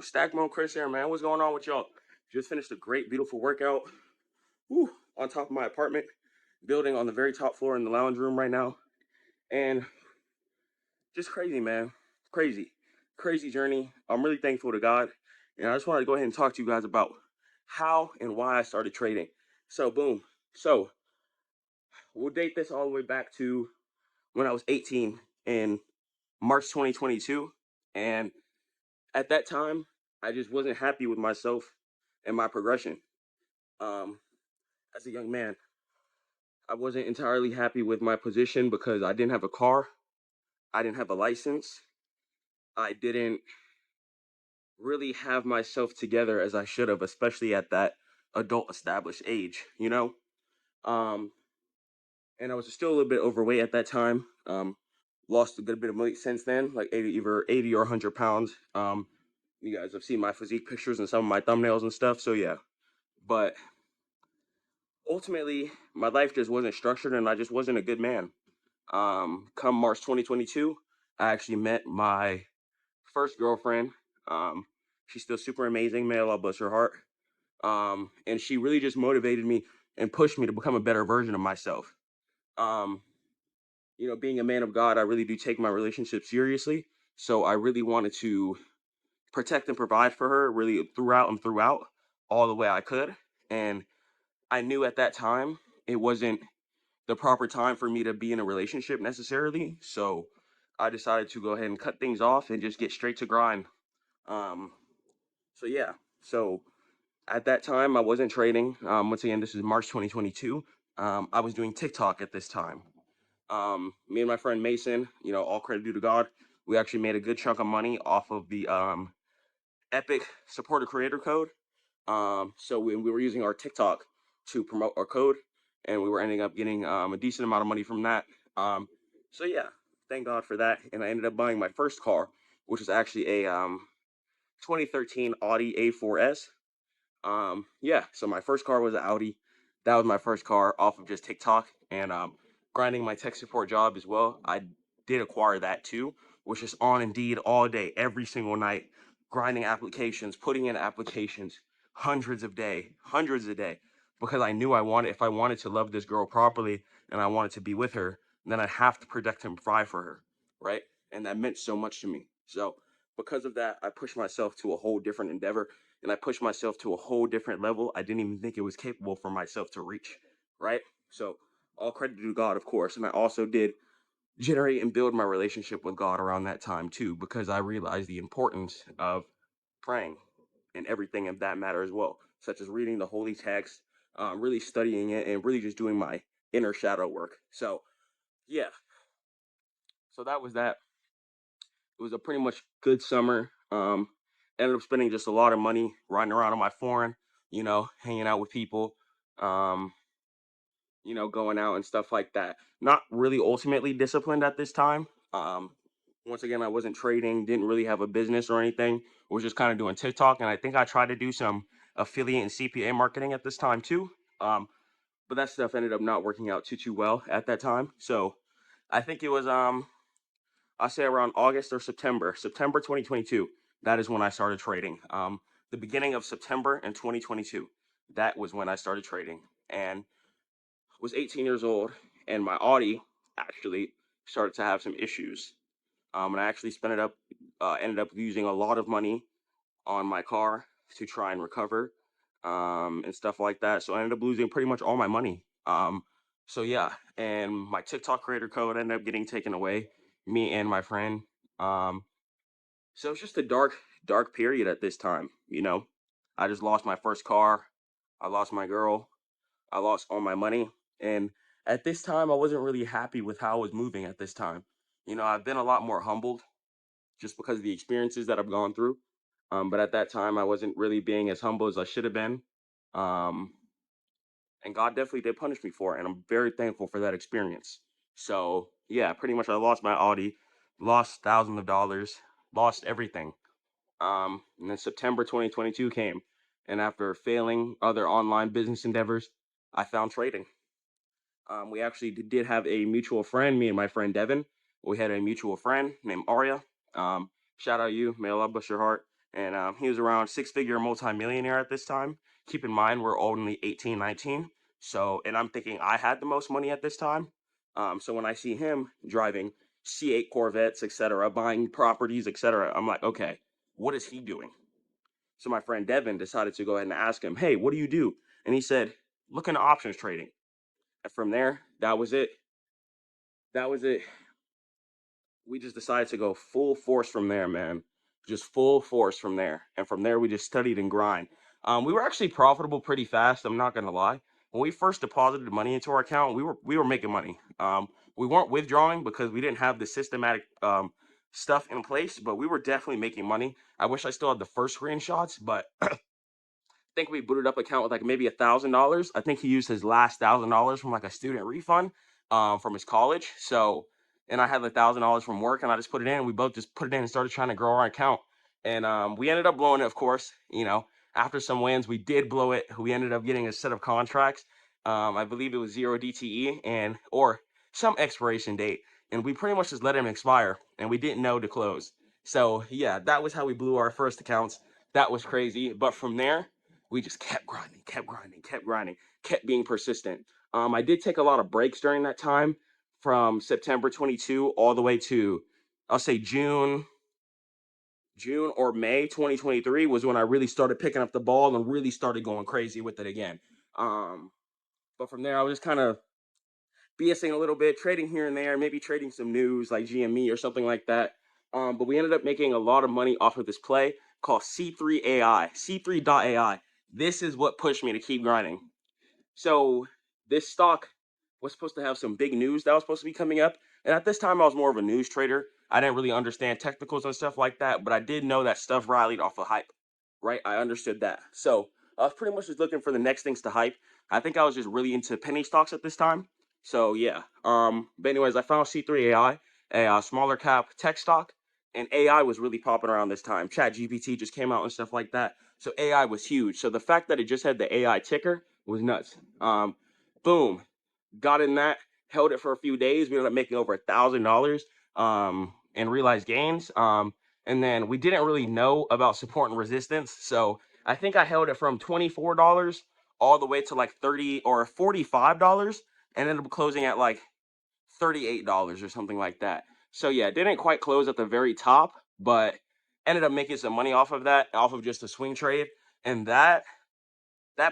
Stackmode Chris here, man. What's going on with y'all? Just finished a great, beautiful workout. Whew, on top of my apartment building on the very top floor in the lounge room right now. And just crazy, man. Crazy. Crazy journey. I'm really thankful to God. And I just wanted to go ahead and talk to you guys about how and why I started trading. So, boom. So, we'll date this all the way back to when I was 18 in March 2022. And at that time, I just wasn't happy with myself and my progression. Um, as a young man, I wasn't entirely happy with my position because I didn't have a car, I didn't have a license, I didn't really have myself together as I should have, especially at that adult established age, you know? Um, and I was still a little bit overweight at that time. Lost a good bit of weight since then, like either 80 or 100 pounds. You guys have seen my physique pictures and some of my thumbnails and stuff, so yeah. But ultimately, my life just wasn't structured and I just wasn't a good man. Come March 2022, I actually met my first girlfriend. Um, she's still super amazing, may Allah bless her heart. And she really just motivated me and pushed me to become a better version of myself. Um, Being a man of God, I really do take my relationship seriously. So I really wanted to protect and provide for her really throughout and throughout all the way I could. And I knew at that time it wasn't the proper time for me to be in a relationship necessarily. So I decided to go ahead and cut things off and just get straight to grind. Um, so yeah. So at that time, I wasn't trading. Once again, this is March 2022. I was doing TikTok at this time. Me and my friend Mason, all credit due to God, we actually made a good chunk of money off of the Epic supporter creator code. So we were using our TikTok to promote our code, and we were ending up getting a decent amount of money from that. Um, so yeah, thank God for that. And I ended up buying my first car, which is actually a 2013 Audi A4S. Yeah, so my first car was an Audi. That was my first car off of just TikTok and grinding my tech support job as well. I did acquire that too, which is on Indeed all day, every single night, grinding applications, putting in applications, hundreds a day, because I knew if I wanted to love this girl properly and I wanted to be with her, then I have to protect and provide for her, right? And that meant so much to me. So because of that, I pushed myself to a whole different endeavor and I pushed myself to a whole different level I didn't even think it was capable for myself to reach, right? So all credit to God, of course. And I also did generate and build my relationship with God around that time too, because I realized the importance of praying and everything of that matter as well, such as reading the holy text, really studying it, and really just doing my inner shadow work. So yeah, so that was that. It was a pretty much good summer. Ended up spending just a lot of money riding around on my foreign, hanging out with people, um, going out and stuff like that. Not really ultimately disciplined at this time. Once again, I wasn't trading, didn't really have a business or anything. Was just kind of doing TikTok, and I think I tried to do some affiliate and CPA marketing at this time too. Um, but that stuff ended up not working out too well at that time. So I think it was I say around August or September 2022. That is when I started trading. The beginning of September in 2022. That was when I started trading and was 18 years old. And my Audi actually started to have some issues. And I actually ended up using a lot of money on my car to try and recover, and stuff like that. So I ended up losing pretty much all my money. So yeah, and my TikTok creator code ended up getting taken away. Me and my friend. Um, so it's just a dark period at this time. I just lost my first car. I lost my girl. I lost all my money. And at this time, I wasn't really happy with how I was moving at this time. I've been a lot more humbled just because of the experiences that I've gone through. But at that time, I wasn't really being as humble as I should have been. Um, and God definitely did punish me for it. And I'm very thankful for that experience. So, yeah, pretty much I lost my Audi, lost thousands of dollars, lost everything. And then September 2022 came. And after failing other online business endeavors, I found trading. We actually did have a mutual friend, me and my friend Devin. We had a mutual friend named Arya. Shout out you, may Allah bless your heart. and he was around six-figure multimillionaire at this time. Keep in mind, we're only 18, 19. So, and I'm thinking I had the most money at this time. So when I see him driving C8 Corvettes, etc., buying properties, etc., I'm like, okay, what is he doing? So my friend Devin decided to go ahead and ask him, hey, what do you do? And he said, look into options trading. And from there, that was it. That was it. We just decided to go full force from there, man. Just full force from there. And from there, we just studied and grind. We were actually profitable pretty fast. I'm not gonna lie. When we first deposited money into our account, we were making money. We weren't withdrawing because we didn't have the systematic stuff in place, but we were definitely making money. I wish I still had the first screenshots, but think we booted up account with like maybe $1,000. I think he used his last $1,000 from like a student refund from his college. So, and I had $1,000 from work, and I just put it in. We both just put it in and started trying to grow our account, and we ended up blowing it. Of course, after some wins, we did blow it. We ended up getting a set of contracts. I believe it was zero DTE and or some expiration date, and we pretty much just let him expire, and we didn't know to close. So yeah, that was how we blew our first accounts. That was crazy. But from there, we just kept grinding, kept grinding, kept grinding, kept being persistent. I did take a lot of breaks during that time from September 22 all the way to, I'll say June or May 2023 was when I really started picking up the ball and really started going crazy with it again. Um, but from there, I was just kind of BSing a little bit, trading here and there, maybe trading some news like GME or something like that. But we ended up making a lot of money off of this play called C3 AI, C3.ai. This is what pushed me to keep grinding. So this stock was supposed to have some big news that was supposed to be coming up. And at this time, I was more of a news trader. I didn't really understand technicals and stuff like that, but I did know that stuff rallied off of hype, right? I understood that. So I was pretty much just looking for the next things to hype. I think I was just really into penny stocks at this time. So yeah. But anyways, I found C3 AI, a smaller cap tech stock, and AI was really popping around this time. Chat GPT just came out and stuff like that. So AI was huge. So the fact that it just had the AI ticker was nuts. Boom, got in that, held it for a few days. We ended up making over $1,000 in realized gains. And then we didn't really know about support and resistance, so I think I held it from $24 all the way to like $30 or $45, and ended up closing at like $38 or something like that. So yeah, it didn't quite close at the very top, but ended up making some money off of that, off of just a swing trade, and that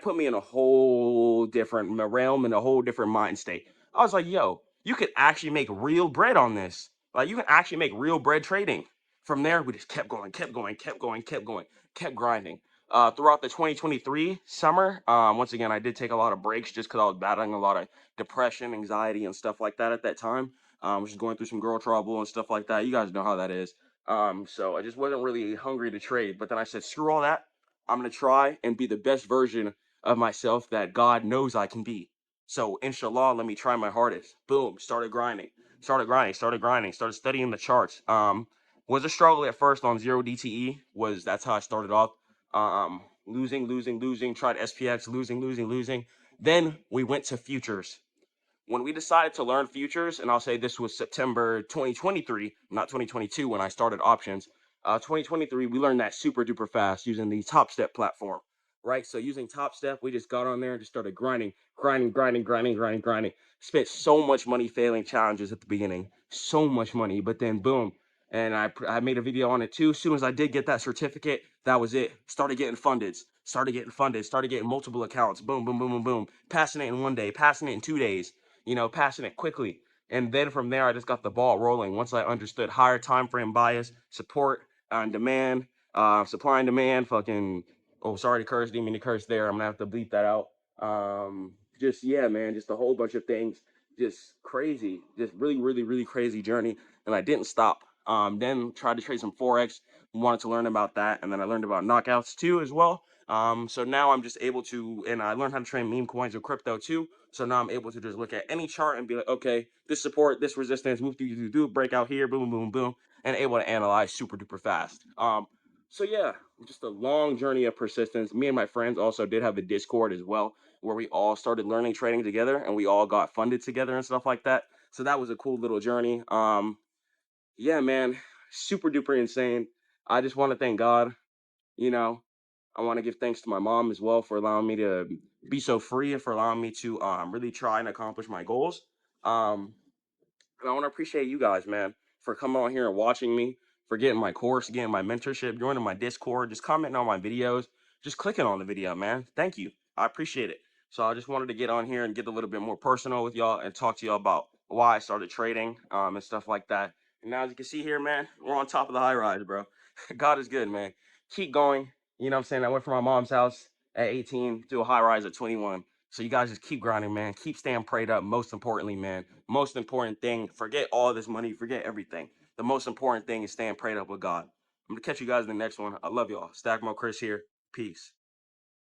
put me in a whole different realm and a whole different mind state. I was like, yo, you could actually make real bread on this. Like, you can actually make real bread trading. From there, we just kept going, kept going, kept going, kept going, kept grinding. Throughout the 2023 summer, once again, I did take a lot of breaks just because I was battling a lot of depression, anxiety, and stuff like that at that time. Just going through some girl trouble and stuff like that. You guys know how that is. So I just wasn't really hungry to trade. But then I said, screw all that. I'm gonna try and be the best version of myself that God knows I can be. So inshallah, let me try my hardest. Boom, started grinding, started grinding, started grinding, started studying the charts. Was a struggle at first on zero DTE. That's how I started off. Losing, losing, losing. Tried SPX, losing, losing, losing. Then we went to futures. When we decided to learn futures, and I'll say this was September 2023, not 2022 when I started options. 2023, we learned that super duper fast using the Top Step platform, right? So using Top Step, we just got on there and just started grinding, grinding, grinding, grinding, grinding, grinding. Spent so much money failing challenges at the beginning, so much money, but then boom. And I made a video on it too. As soon as I did get that certificate, that was it. Started getting funded, started getting funded, started getting multiple accounts. Boom, boom, boom, boom, boom. Passing it in one day, passing it in 2 days, passing it quickly. And then from there, I just got the ball rolling. Once I understood higher time frame bias, support and demand, supply and demand, fucking, oh, sorry to curse, didn't mean to curse there. I'm gonna have to bleep that out. Just, yeah, man, just a whole bunch of things. Just crazy, just really, really, really crazy journey. And I didn't stop. Then tried to trade some Forex, wanted to learn about that. And then I learned about knockouts too as well. So now I'm just able to, and I learned how to trade meme coins or crypto too. So now I'm able to just look at any chart and be like, okay, this support, this resistance, move through, break out here, boom, boom, boom, and able to analyze super duper fast. So yeah, just a long journey of persistence. Me and my friends also did have a Discord as well, where we all started learning trading together, and we all got funded together and stuff like that. So that was a cool little journey. Yeah, man, super duper insane. I just want to thank God. You know, I want to give thanks to my mom as well for allowing me to be so free and for allowing me to really try and accomplish my goals. Um, and I want to appreciate you guys, man, for coming on here and watching me, for getting my course, getting my mentorship, joining my Discord, just commenting on my videos, just clicking on the video, man. Thank you. I appreciate it. So I just wanted to get on here and get a little bit more personal with y'all and talk to y'all about why I started trading and stuff like that. And now, as you can see here, man, we're on top of the high rise, bro. God is good, man. Keep going. You know what I'm saying? I went from my mom's house at 18 to a high rise at 21. So you guys just keep grinding, man. Keep staying prayed up. Most importantly, man. Most important thing, forget all this money, forget everything. The most important thing is staying prayed up with God. I'm gonna catch you guys in the next one. I love y'all. Stackmode Chris here. Peace.